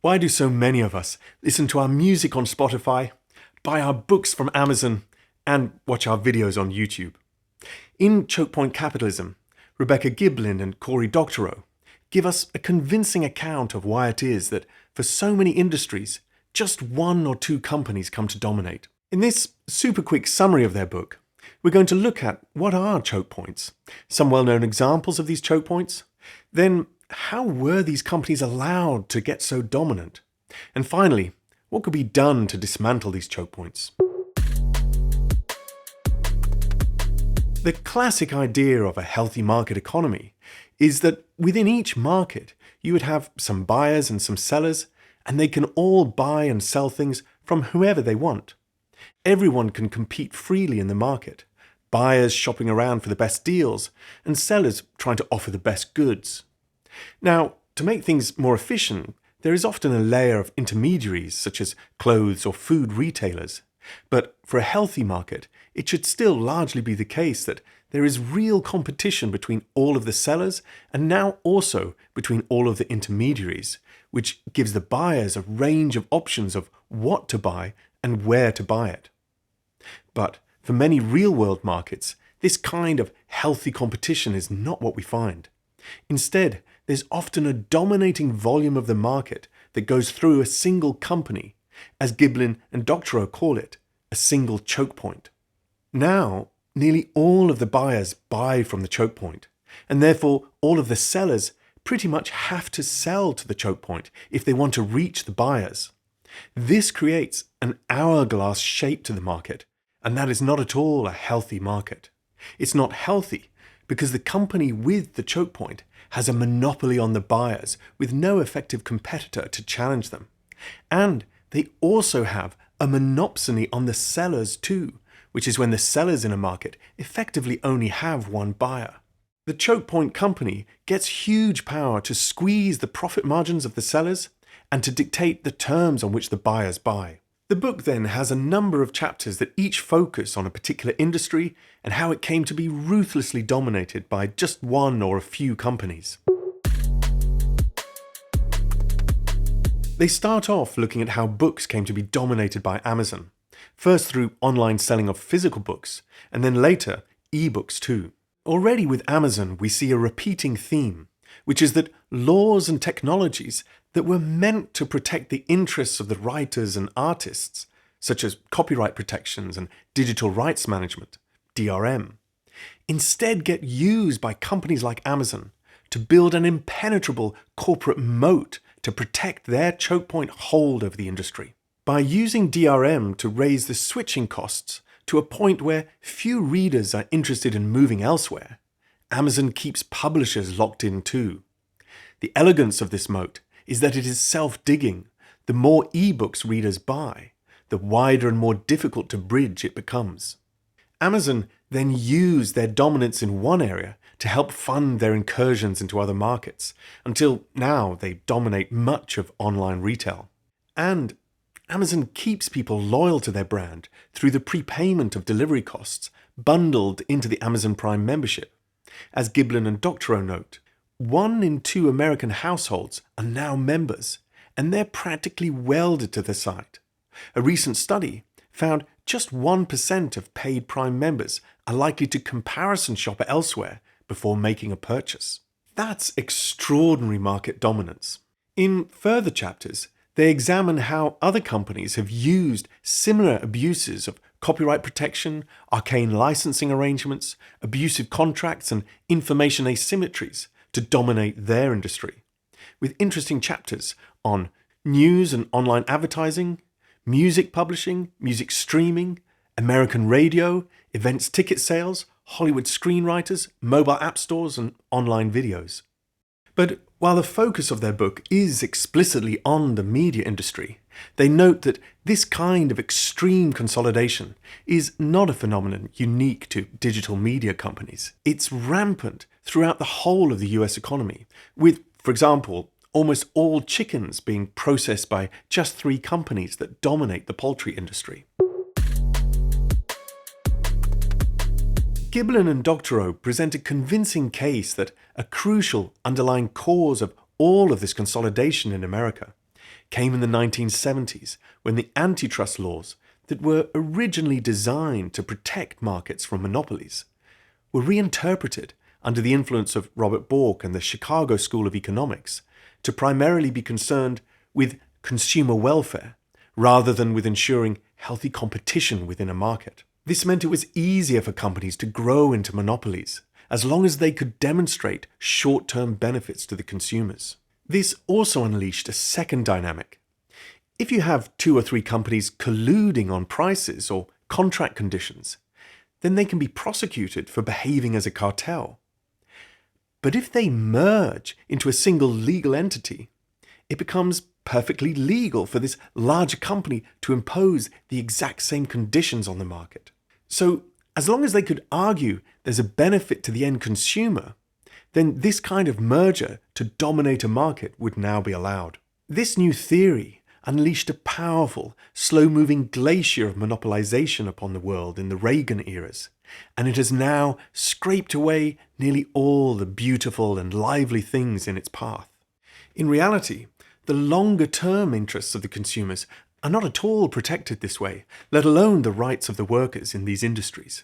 Why do so many of us listen to our music on Spotify, buy our books from Amazon, and watch our videos on YouTube? In Chokepoint Capitalism, Rebecca Giblin and Cory Doctorow give us a convincing account of why it is that for so many industries, just one or two companies come to dominate. In this super quick summary of their book, we're going to look at what are choke points, some well-known examples of these choke points, then how were these companies allowed to get so dominant, and finally, what could be done to dismantle these choke points. The classic idea of a healthy market economy is that within each market you would have some buyers and some sellers, and they can all buy and sell things from whoever they want. Everyone can compete freely in the market, buyers shopping around for the best deals, and sellers trying to offer the best goods. Now, to make things more efficient, there is often a layer of intermediaries such as clothes or food retailers. But for a healthy market, it should still largely be the case that there is real competition between all of the sellers and now also between all of the intermediaries, which gives the buyers a range of options of what to buy and where to buy it. But for many real-world markets, this kind of healthy competition is not what we find. Instead, there's often a dominating volume of the market that goes through a single company, as Giblin and Doctorow call it, a single choke point. Now, nearly all of the buyers buy from the choke point, and therefore all of the sellers pretty much have to sell to the choke point if they want to reach the buyers. This creates an hourglass shape to the market, and that is not at all a healthy market. It's not healthy because the company with the choke point has a monopoly on the buyers with no effective competitor to challenge them. And they also have a monopsony on the sellers too, which is when the sellers in a market effectively only have one buyer. The choke point company gets huge power to squeeze the profit margins of the sellers and to dictate the terms on which the buyers buy. The book then has a number of chapters that each focus on a particular industry and how it came to be ruthlessly dominated by just one or a few companies. They start off looking at how books came to be dominated by Amazon, first through online selling of physical books, and then later ebooks too. Already with Amazon we see a repeating theme, which is that laws and technologies that were meant to protect the interests of the writers and artists, such as copyright protections and digital rights management, DRM, instead get used by companies like Amazon to build an impenetrable corporate moat to protect their choke point hold over the industry. By using DRM to raise the switching costs to a point where few readers are interested in moving elsewhere, Amazon keeps publishers locked in too. The elegance of this moat is that it is self-digging. The more ebooks readers buy, the wider and more difficult to bridge it becomes. Amazon then use their dominance in one area to help fund their incursions into other markets, until now they dominate much of online retail. And Amazon keeps people loyal to their brand through the prepayment of delivery costs bundled into the Amazon Prime membership. As Giblin and Doctorow note, 1 in 2 American households are now members, and they're practically welded to the site. A recent study found just 1% of paid Prime members are likely to comparison shop elsewhere before making a purchase. That's extraordinary market dominance. In further chapters, they examine how other companies have used similar abuses of copyright protection, arcane licensing arrangements, abusive contracts, and information asymmetries to dominate their industry, with interesting chapters on news and online advertising, music publishing, music streaming, American radio, events ticket sales, Hollywood screenwriters, mobile app stores, and online videos. But while the focus of their book is explicitly on the media industry, they note that this kind of extreme consolidation is not a phenomenon unique to digital media companies. It's rampant throughout the whole of the US economy, with, for example, almost all chickens being processed by just 3 companies that dominate the poultry industry. Giblin and Doctorow present a convincing case that a crucial underlying cause of all of this consolidation in America came in the 1970s when the antitrust laws that were originally designed to protect markets from monopolies were reinterpreted under the influence of Robert Bork and the Chicago School of Economics to primarily be concerned with consumer welfare rather than with ensuring healthy competition within a market. This meant it was easier for companies to grow into monopolies as long as they could demonstrate short-term benefits to the consumers. This also unleashed a second dynamic. If you have 2 or 3 companies colluding on prices or contract conditions, then they can be prosecuted for behaving as a cartel. But if they merge into a single legal entity, it becomes perfectly legal for this larger company to impose the exact same conditions on the market. So, as long as they could argue there's a benefit to the end consumer, then this kind of merger to dominate a market would now be allowed. This new theory unleashed a powerful, slow-moving glacier of monopolization upon the world in the Reagan eras, and it has now scraped away nearly all the beautiful and lively things in its path. In reality, the longer-term interests of the consumers are not at all protected this way, let alone the rights of the workers in these industries.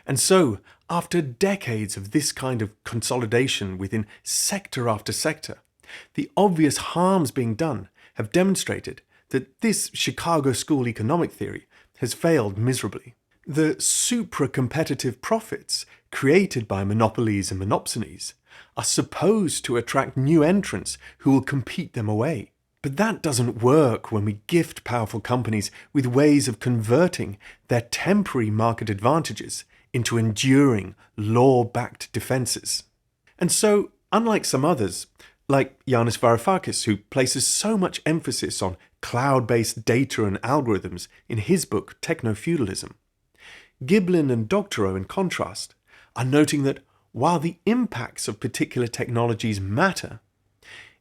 And so, after decades of this kind of consolidation within sector after sector, the obvious harms being done have demonstrated that this Chicago School economic theory has failed miserably. The supra-competitive profits created by monopolies and monopsonies are supposed to attract new entrants who will compete them away. But that doesn't work when we gift powerful companies with ways of converting their temporary market advantages into enduring, law-backed defenses. And so, unlike some others, like Yanis Varoufakis, who places so much emphasis on cloud-based data and algorithms in his book Techno-Feudalism, Giblin and Doctorow, in contrast, are noting that while the impacts of particular technologies matter,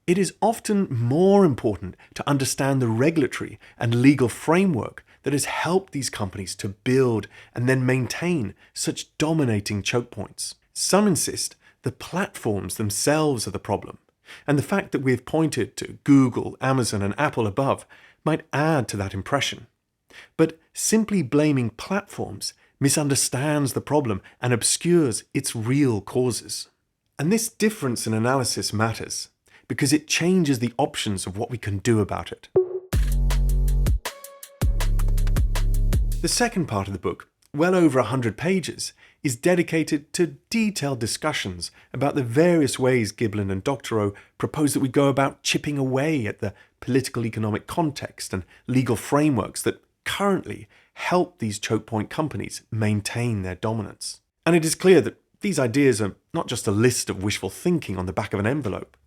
it is often more important to understand the regulatory and legal framework that has helped these companies to build and then maintain such dominating choke points. Some insist the platforms themselves are the problem, and the fact that we have pointed to Google, Amazon, and Apple above might add to that impression. But simply blaming platforms misunderstands the problem and obscures its real causes. And this difference in analysis matters, because it changes the options of what we can do about it. The second part of the book, well over 100 pages, is dedicated to detailed discussions about the various ways Giblin and Doctorow propose that we go about chipping away at the political economic context and legal frameworks that currently help these chokepoint companies maintain their dominance. And it is clear that these ideas are not just a list of wishful thinking on the back of an envelope,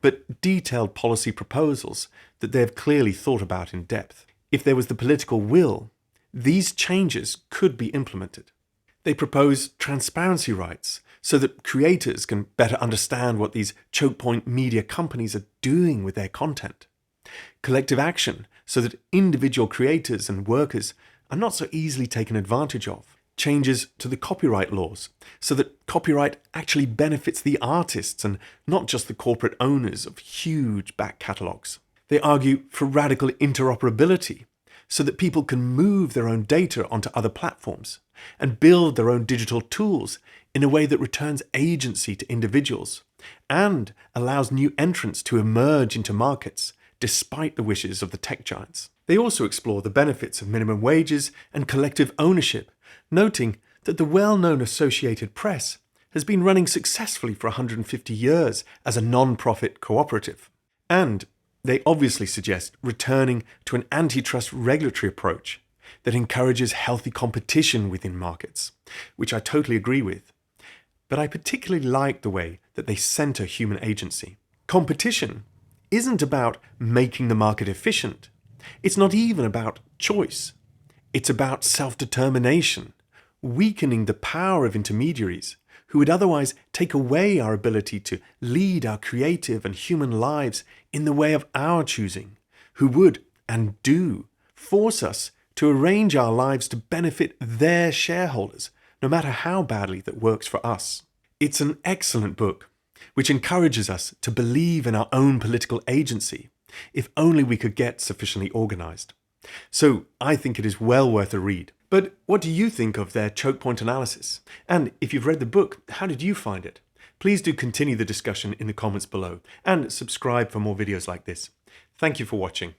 but detailed policy proposals that they have clearly thought about in depth. If there was the political will, these changes could be implemented. They propose transparency rights so that creators can better understand what these chokepoint media companies are doing with their content. Collective action so that individual creators and workers are not so easily taken advantage of. Changes to the copyright laws so that copyright actually benefits the artists and not just the corporate owners of huge back catalogues. They argue for radical interoperability so that people can move their own data onto other platforms and build their own digital tools in a way that returns agency to individuals and allows new entrants to emerge into markets despite the wishes of the tech giants. They also explore the benefits of minimum wages and collective ownership, noting that the well-known Associated Press has been running successfully for 150 years as a non-profit cooperative. And they obviously suggest returning to an antitrust regulatory approach that encourages healthy competition within markets, which I totally agree with. But I particularly like the way that they center human agency. Competition isn't about making the market efficient. It's not even about choice. It's about self-determination, weakening the power of intermediaries who would otherwise take away our ability to lead our creative and human lives in the way of our choosing, who would, and do, force us to arrange our lives to benefit their shareholders, no matter how badly that works for us. It's an excellent book, which encourages us to believe in our own political agency if only we could get sufficiently organized. So I think it is well worth a read. But what do you think of their choke point analysis? And if you've read the book, how did you find it? Please do continue the discussion in the comments below and subscribe for more videos like this. Thank you for watching.